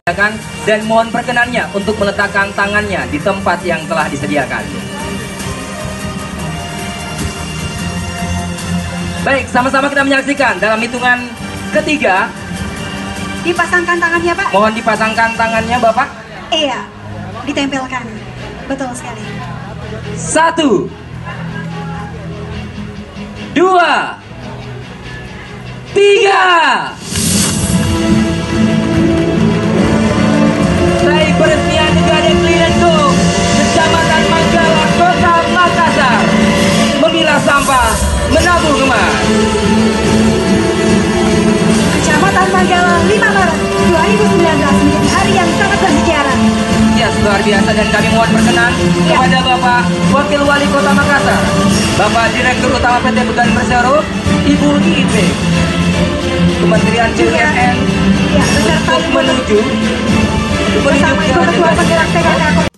dan mohon perkenannya untuk meletakkan tangannya di tempat yang telah disediakan. Baik, sama-sama kita menyaksikan dalam hitungan ketiga. Dipasangkan tangannya, Pak. Mohon dipasangkan tangannya, Bapak. Iya, ditempelkan. Betul sekali. 1, 2, 3. Baik, peresmian Negara Klienko, Kecamatan Manggalang, Kota Makassar, memilah sampah, menabung emas. Kecamatan Manggalang 5 Maret 2019 menjadi hari yang sangat bersejarah. Ya, luar biasa, dan kami mohon perkenan kepada Bapak Wakil Wali Kota Makassar, Bapak Direktur Utama PT Began Persero, Ibu IIP, Kementerian BUMN, Ya, beserta untuk menuju bersama Ibu Ketua Penggerak TKK